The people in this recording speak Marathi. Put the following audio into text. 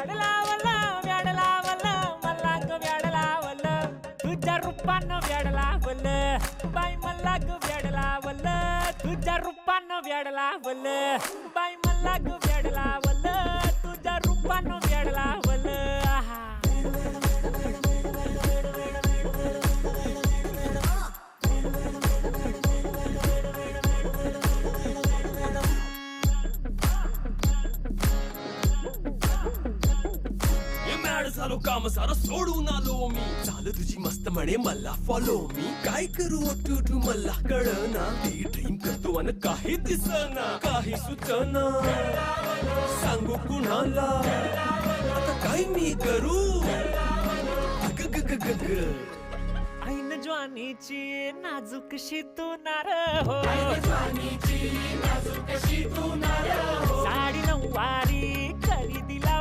व्याड लावलं व्याड लावलं मला ग व्याड लावलं तुझ्या रूपानं व्याड लावलं बाई मला ग व्याड लावलं तुझ्या रूपानं व्याड लावलं बाई मला ग व्याड लावलं तुझ्या रूपानं व्याड लावलं आहा झालो काम सारं सोडून आलो मी झालं तुझी मस्त म्हणे मला फॉलो मी काय करू टू मला कळना ते ड्रीम करतो आणि काही दिसना काही सुचना सांगू कुणाला आता काय मी करू ऐन ज्वानीची नाजूकशी तू नार हो साडी नऊवारी खरेदीला